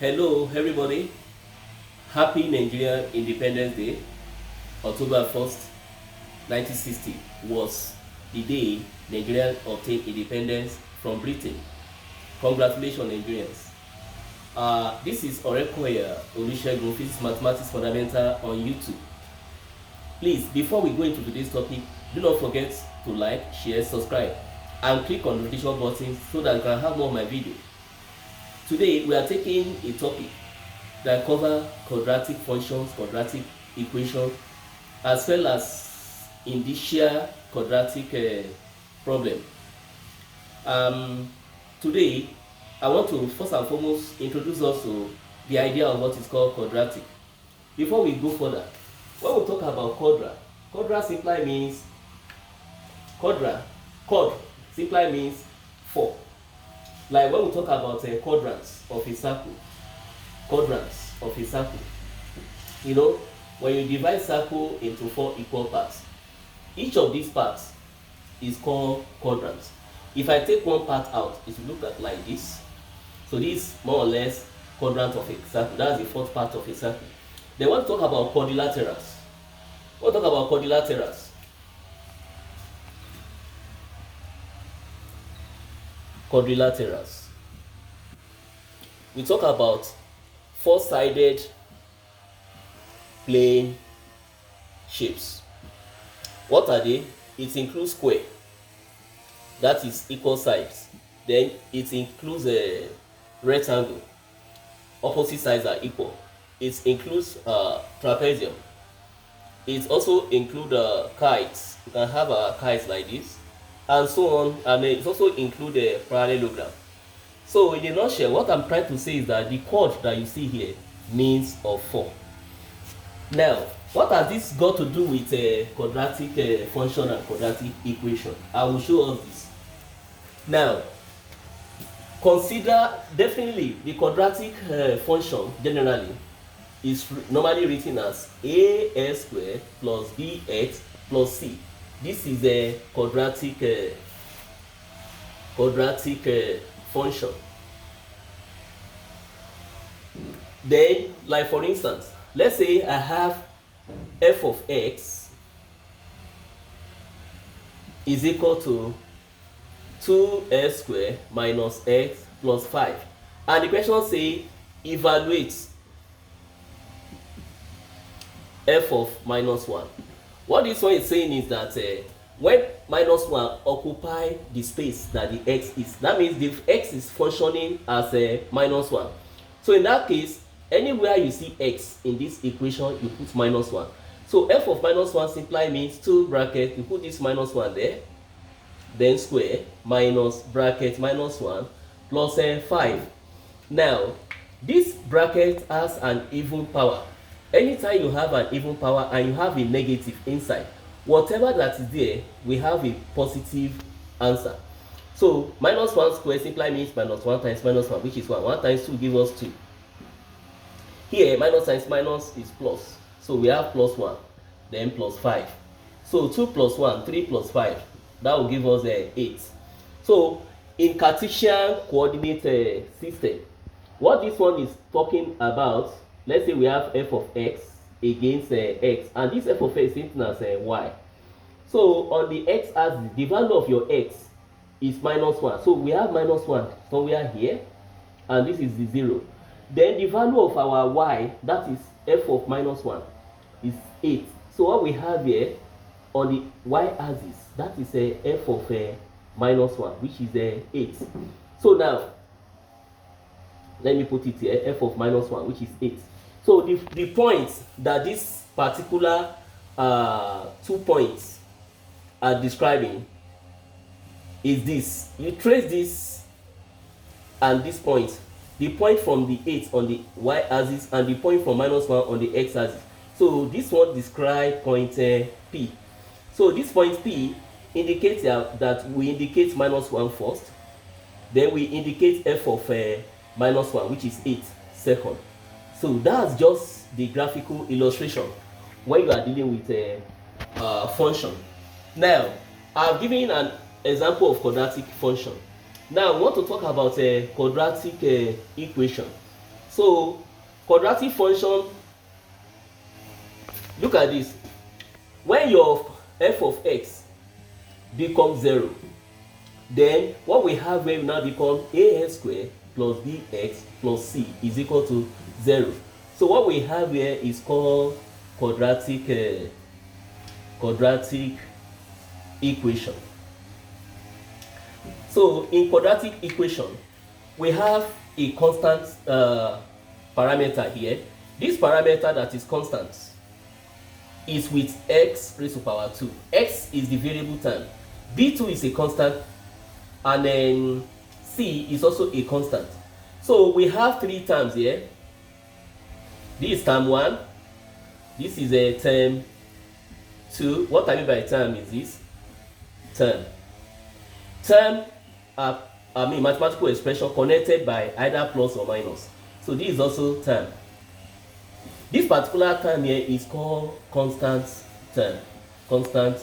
Hello, everybody. Happy Nigerian Independence Day. October 1st, 1960 was the day Nigeria obtained independence from Britain. Congratulations, Nigerians. This is Orekoya Olusegun Physics Mathematics Fundamental on YouTube. Please, before we go into today's topic, do not forget to like, share, subscribe, and click on the notification button so that you can have more of my videos. Today, we are taking a topic that covers quadratic functions, quadratic equations, as well as initial quadratic problem. Today, I want to first and foremost introduce us to the idea of what is called quadratic. Before we go further, when we talk about quadra simply means quad simply means 4. Like when we talk about quadrants of a circle, you know, when you divide circle into 4 equal parts, each of these parts is called quadrants. If I take one part out, it will look like this. So this is more or less quadrant of a circle. That's the fourth part of a circle. Then want to talk about quadrilaterals. We'll talk about quadrilaterals. Quadrilaterals. We talk about 4-sided plane shapes. What are they? It includes square, that is equal sides. Then it includes a rectangle, opposite sides are equal. It includes trapezium. It also includes kites. You can have kites like this, and so on. And it also includes a parallelogram. So in a nutshell, what I'm trying to say is that the chord that you see here means of 4. Now, what has this got to do with a quadratic function and quadratic equation? I will show us this. Now, consider definitely the quadratic function generally is normally written as ax squared plus bx plus c. This is a quadratic function. Then, like for instance, let's say I have f of x is equal to 2x squared minus x plus 5, and the question says evaluate f of minus 1. What this one is saying is that when minus 1 occupy the space that the x is, that means the x is functioning as a minus 1. So in that case, anywhere you see x in this equation, you put minus 1. So f of minus 1 simply means 2 bracket, you put this minus 1 there, then square minus bracket minus 1 plus 5. Now, this bracket has an even power. Anytime you have an even power and you have a negative inside, whatever that is there, we have a positive answer. So minus 1 square simply means minus 1 times minus 1, which is 1. 1 times 2 gives us 2. Here, minus times minus is plus. So we have plus 1, then plus 5. So 2 plus 1, 3 plus 5. That will give us 8. So in Cartesian coordinate system, what this one is talking about, let's say we have f of x against x, and this f of x is written as y. So on the x-axis, the value of your x is minus 1. So we have minus 1 somewhere here, and this is the 0. Then the value of our y, that is f of minus 1, is 8. So what we have here on the y-axis, that is f of minus 1, which is 8. So now, let me put it here, f of minus 1, which is 8. So the point that this particular 2 points are describing is this. You trace this and this point. The point from the 8 on the y-axis and the point from minus 1 on the x-axis. So this one describes point P. So this point P indicates that we indicate minus 1 first. Then we indicate f of minus 1, which is 8 second. So that's just the graphical illustration when you are dealing with a function. Now, I've given an example of quadratic function. Now, I want to talk about a quadratic equation. So quadratic function, look at this. When your f of x becomes 0, then what we have here will now become ax squared plus bx plus c is equal to 0. So what we have here is called quadratic equation. So in quadratic equation, we have a constant parameter here. This parameter that is constant is with x raised to power 2. X is the variable term, b2 is a constant, and then c is also a constant. So we have three terms here. This is term 1, this is a term 2. What I mean by term is this term. Term mathematical expression connected by either plus or minus. So this is also term. This particular term here is called constant term. Constant